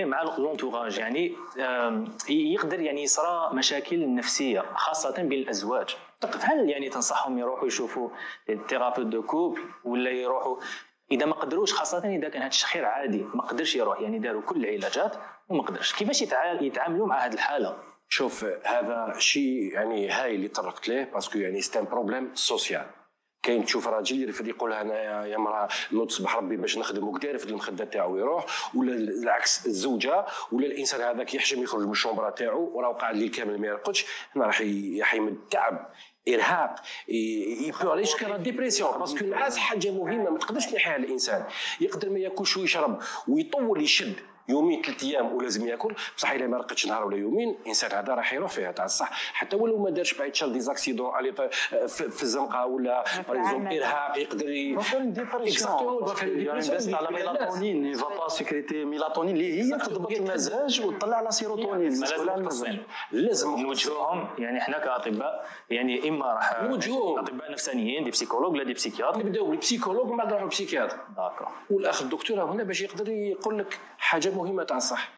مع لونتوراج يعني يقدر يعني يصرى مشاكل نفسيه خاصه بين الازواج. هل يعني تنصحهم يروحوا يشوفوا ثيرابيوت دو كوبل ولا يروحوا اذا ما قدروش، خاصه اذا كان هذا الشخير عادي ما قدرش يروح يعني داروا كل العلاجات وما قدرش، كيفاش يتعاملوا مع هذه الحاله؟ شوف هذا شيء يعني هاي اللي طرقت ليه باسكو يعني سي ان بروبليم سوسيال. كاين تشوف راجل يرفد يقول انايا يا مراه نوض صباح ربي باش نخدم وكدا يرفد المخده تاعو يروح، ولا العكس الزوجه ولا الانسان هذاك يحشم يخرج من الشومبره تاعو وراه قاعد الليل كامل ما يرقدش، هنا راح يحيمد تعب ارهاق يبقى شكل ديبرسيون. باسكو النعاس حاجه مهمه ما تقدرش تنحيها الانسان. يقدر ما ياكلش ويشرب ويطول يشد يومين 3 ايام ولازم ياكل، بصح الا ما رقدش نهار ولا يومين الانسان هذا راح يروح فيها تاع الصح. حتى ولو ما دارش بعد شال ديزاكسيدون في الزنقه ولا باغ ارهاق يقدر ينبست على ميلاتونين، يفا سكريتي ميلاتونين اللي هي تضبط المزاج وتطلع على سيروتونين. لازم نوجهوهم يعني احنا كاطباء، يعني اما راح نوجهوهم اطباء نفسانيين دي بسيكولوج لا دي بسيكياتر، نبداو بالبسيكولوج ومن بعد نروحوا للبسيكياتر. داكور. والاخ الدكتور هنا باش يقدر يقول لك حاجه مهمه تاع الصح.